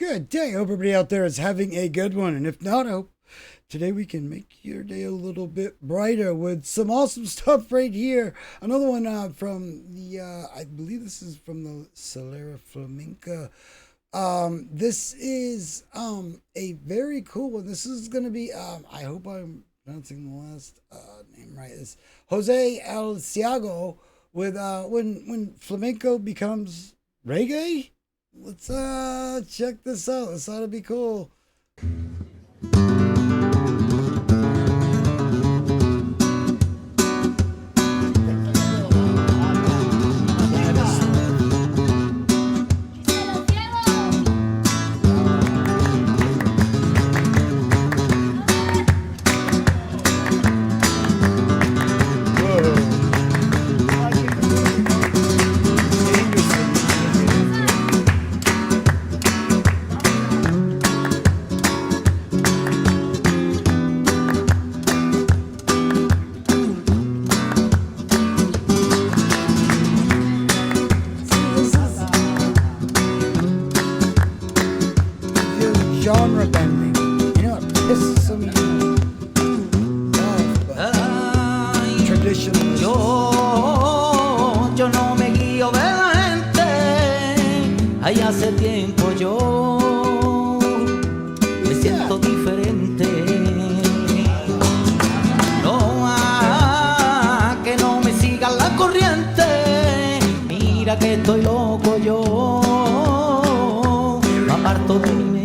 Good day. Hope everybody out there is having a good one. And if not, I hope today we can make your day a little bit brighter with some awesome stuff right here. Another one from the, I believe this is from the Solera Flamenco. This is a very cool one. This is going to be, I hope I'm pronouncing the last name right. It's Jose El Ciego with when Flamenco Becomes Reggae. Let's check this out. This ought to be cool. Genre bending. You know, it pisses some off, but traditional. Yo no me guío de la gente. Ahí hace tiempo yo me siento diferente. No, que no me siga la corriente. Mira que estoy loco yo. Me aparto de mi mente.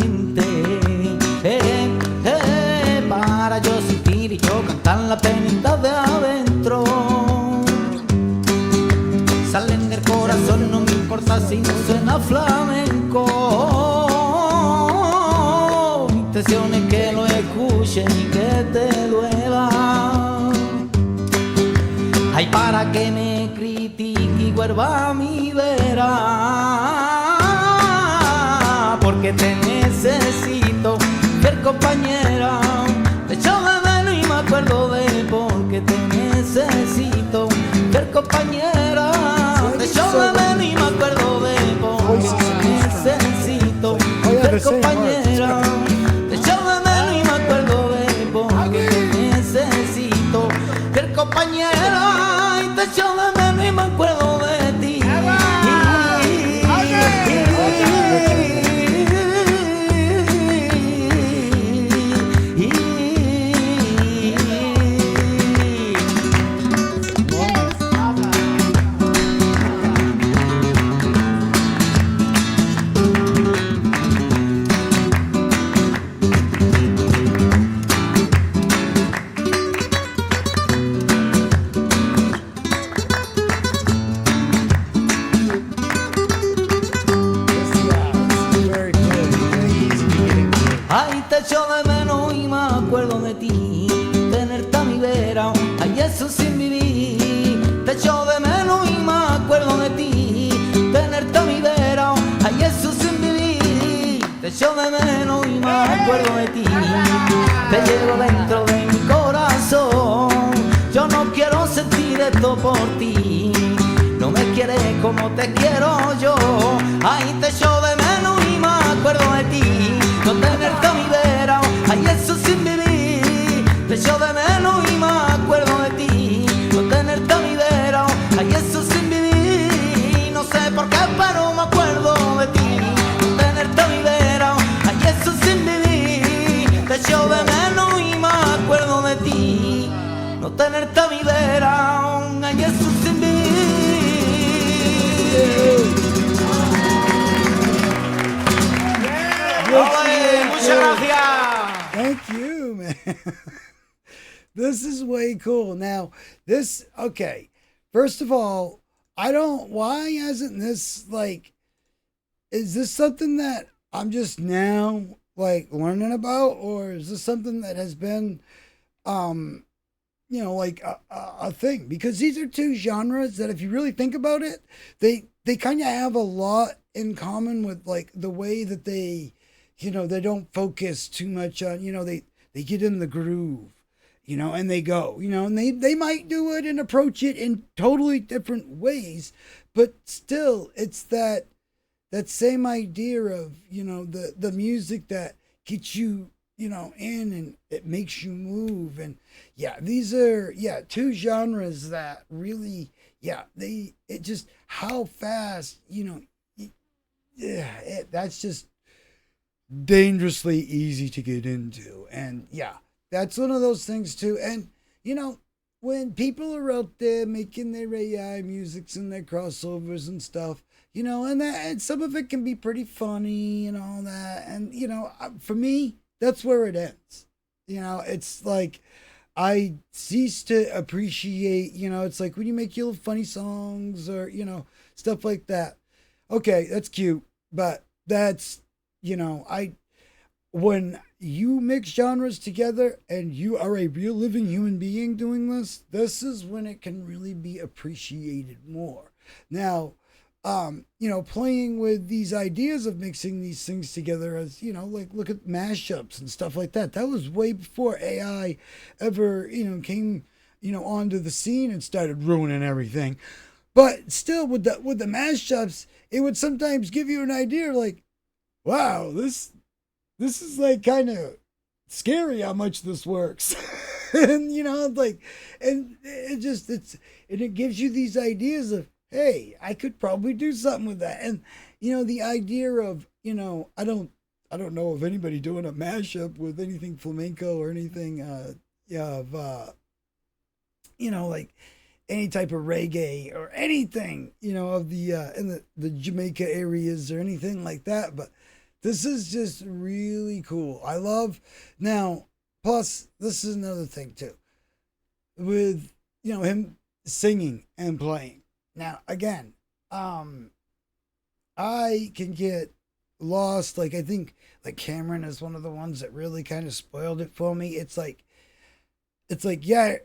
Para yo sentir y yo cantar la penita de adentro. Sale en el corazón, no me importa si no suena flamenco. Mi intención es que lo escuchen y que te duela. Ay, para que me critique y vuelva mi vera. Porque te necesito, ver compañera. Te echo de menos y me acuerdo de porque te necesito, ver compañera. Te echo de menos y me acuerdo de porque te necesito, ver compañera. Te echo de menos y me acuerdo de porque te necesito, ver compañera. Y te echo de menos y me acuerdo de ti. Ay, te echo de menos y me acuerdo de ti, tenerte a mi vera, ay, eso sin vivir. Te echo de menos y me acuerdo de ti, tenerte a mi vera, ay, eso sin vivir. Te echo de menos y me acuerdo de ti, te llevo dentro de mi corazón. Yo no quiero sentir esto por ti, no me quieres como te quiero yo. Ay, te echo de menos y me acuerdo de ti, no tenerte a mi vera, ay, eso sin vivir. Te echo de menos y me acuerdo de ti, no tenerte a mi vera, ay, eso sin vivir. No sé por qué, pero me acuerdo de ti, no tenerte a mi vera, ay, eso sin vivir. Te echo de menos y me acuerdo de ti, no tenerte a mi vera, ay, eso sin vivir. Muchas gracias. Thank you, man. This is way cool. Now, this, okay. First of all, why hasn't this, like, is this something that I'm just now, like, learning about? Or is this something that has been, like a thing? Because these are two genres that, if you really think about it, they kind of have a lot in common with, like, the way that they don't focus too much on, they get in the groove, and they go, and they might do it and approach it in totally different ways, but still it's that that same idea of, the music that gets you, in, and it makes you move. And yeah, these are, two genres that really, it just, how fast, that's just dangerously easy to get into. And yeah, that's one of those things too. And, when people are out there making their AI musics and their crossovers and stuff, and some of it can be pretty funny and all that. And, for me, that's where it ends. It's like I cease to appreciate, it's like when you make your little funny songs or, stuff like that. Okay, that's cute, but that's, when you mix genres together and you are a real living human being doing this is when it can really be appreciated more. Now, playing with these ideas of mixing these things together as, like look at mashups and stuff like that. That was way before AI ever, came, onto the scene and started ruining everything. But still with the mashups, it would sometimes give you an idea like, wow, this is like kind of scary how much this works. And and it gives you these ideas of, hey, I could probably do something with that. And the idea of, I don't know of anybody doing a mashup with anything flamenco or anything like any type of reggae or anything, of the in the Jamaica areas or anything like that. But this is just really cool. I love now. Plus, this is another thing too, with him singing and playing. Now, again, I can get lost. Like I think, like Cameron is one of the ones that really kind of spoiled it for me. It's like, yeah,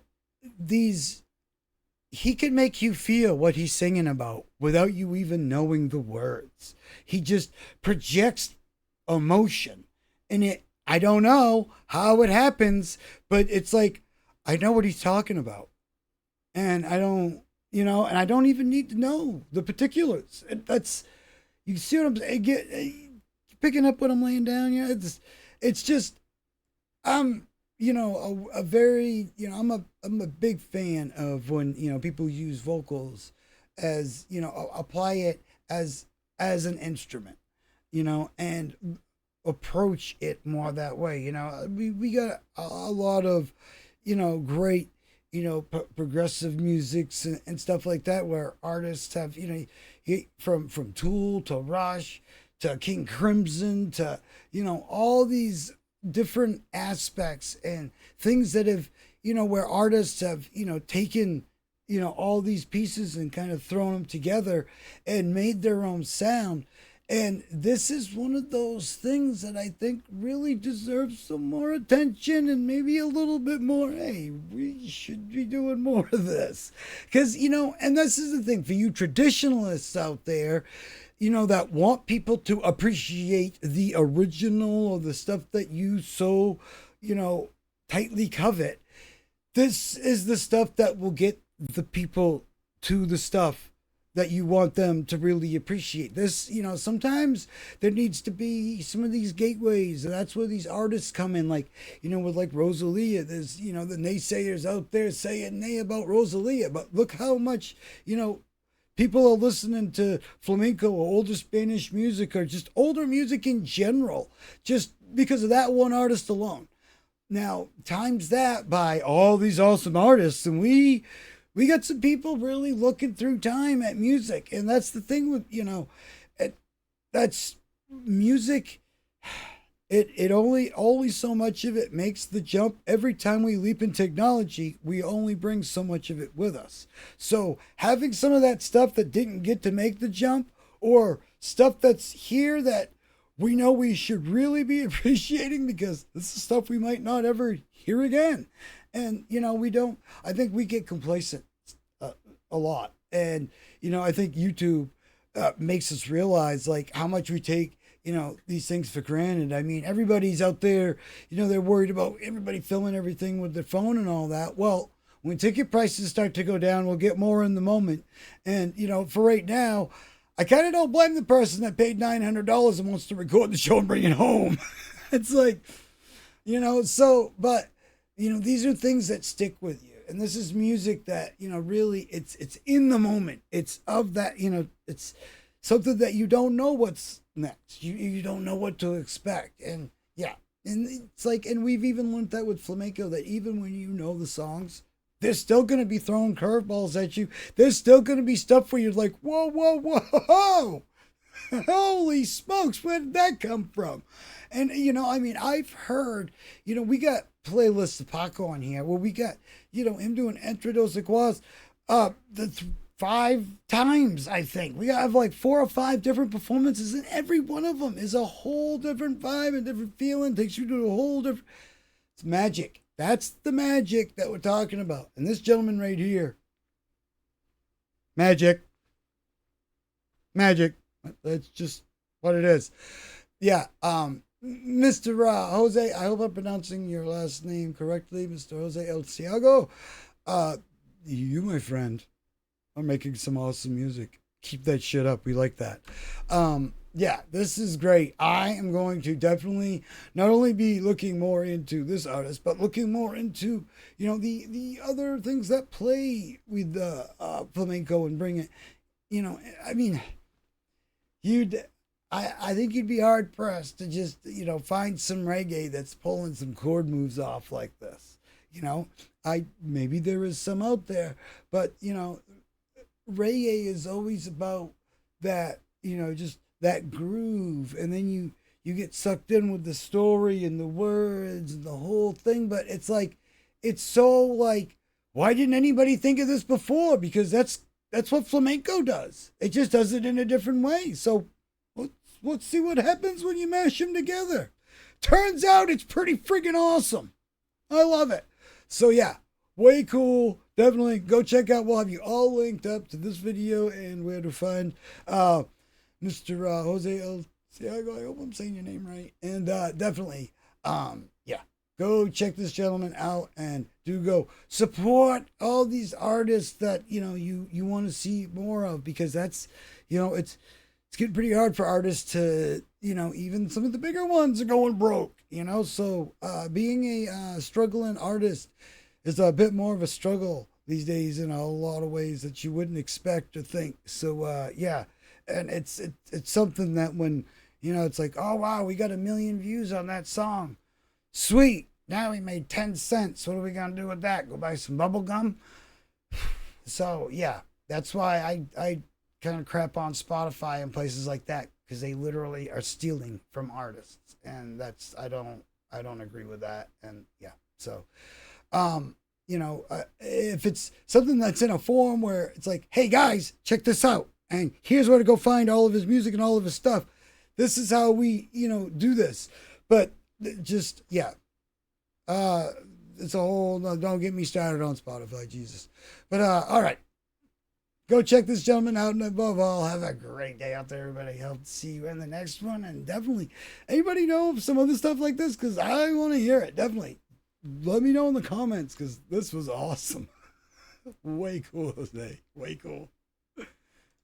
he can make you feel what he's singing about without you even knowing the words. He just projects emotion and I don't know how it happens, but it's like I know what he's talking about, and I don't even need to know the particulars. That's, you see what I'm saying? Picking up what I'm laying down. It's just a very, I'm a big fan of when people use vocals as apply it as an instrument, and approach it more that way. We got a lot of, great, progressive musics and stuff like that, where artists have, from Tool to Rush to King Crimson to, all these different aspects and things that have, where artists have, taken, all these pieces and kind of thrown them together and made their own sound. And this is one of those things that I think really deserves some more attention and maybe a little bit more. Hey, we should be doing more of this. Because, and this is the thing for you traditionalists out there, that want people to appreciate the original or the stuff that you so, tightly covet. This is the stuff that will get the people to the stuff that you want them to really appreciate. This, sometimes there needs to be some of these gateways, and that's where these artists come in, like, with like Rosalia. There's, the naysayers out there saying nay about Rosalia, but look how much, people are listening to flamenco or older Spanish music or just older music in general, just because of that one artist alone. Now, times that by all these awesome artists, and we got some people really looking through time at music. And that's the thing with, that's music. It only so much of it makes the jump. Every time we leap in technology, we only bring so much of it with us. So having some of that stuff that didn't get to make the jump, or stuff that's here that we know we should really be appreciating, because this is stuff we might not ever hear again. And, I think we get complacent a lot. And, I think YouTube makes us realize like how much we take, these things for granted. I mean, everybody's out there, they're worried about everybody filming everything with their phone and all that. Well, when ticket prices start to go down, we'll get more in the moment. And, for right now, I kind of don't blame the person that paid $900 and wants to record the show and bring it home. It's like, but these are things that stick with you. And this is music that, really it's in the moment. It's of that, it's something that you don't know what's next. You don't know what to expect. And yeah. And it's like, and we've even learned that with flamenco, that even when you know the songs, there's still going to be throwing curveballs at you. There's still going to be stuff where you're like, whoa, whoa, whoa. Holy smokes, where did that come from? And, I've heard, we got playlists of Paco on here where we got, him doing Entre Dos Iguas, 5 times, I think. We have like 4 or 5 different performances, and every one of them is a whole different vibe and different feeling, takes you to a whole different... It's magic. That's the magic that we're talking about. And this gentleman right here, magic. That's just what it is. Yeah, Mr. Jose, I hope I'm pronouncing your last name correctly, Mr. Jose El Ciego. You, my friend, are making some awesome music. Keep that shit up. We like that. Yeah, this is great. I am going to definitely not only be looking more into this artist, but looking more into, the other things that play with the flamenco and bring it, I think you'd be hard pressed to just, find some reggae that's pulling some chord moves off like this. Maybe there is some out there, but, reggae is always about that, just that groove, and then you get sucked in with the story and the words and the whole thing. But it's like, it's so like, why didn't anybody think of this before? Because that's what flamenco does. It just does it in a different way. So let's see what happens when you mash them together. Turns out it's pretty friggin' awesome. I love it. So yeah, way cool. Definitely go check out. We'll have you all linked up to this video and where to find Mr. Jose El Ciego. I hope I'm saying your name right. And definitely, go check this gentleman out, and do go support all these artists that you want to see more of, because that's it's getting pretty hard for artists to even some of the bigger ones are going broke. So being a struggling artist is a bit more of a struggle these days in a lot of ways that you wouldn't expect or think. So yeah, and it's something that when it's like, oh wow, we got 1 million views on that song, sweet, now we made 10 cents, what are we gonna do with that? Go buy some bubble gum? So yeah, that's why I kind of crap on Spotify and places like that, because they literally are stealing from artists, and that's I don't agree with that. And yeah, so if it's something that's in a form where it's like, hey guys, check this out, and here's where to go find all of his music and all of his stuff, this is how we do this. But just yeah, it's a whole, don't get me started on Spotify, Jesus. But all right, go check this gentleman out, and above all, have a great day out there, everybody. Hope to see you in the next one. And definitely, anybody know of some other stuff like this? Because I want to hear it. Definitely let me know in the comments, because this was awesome. Way cool today. Way cool.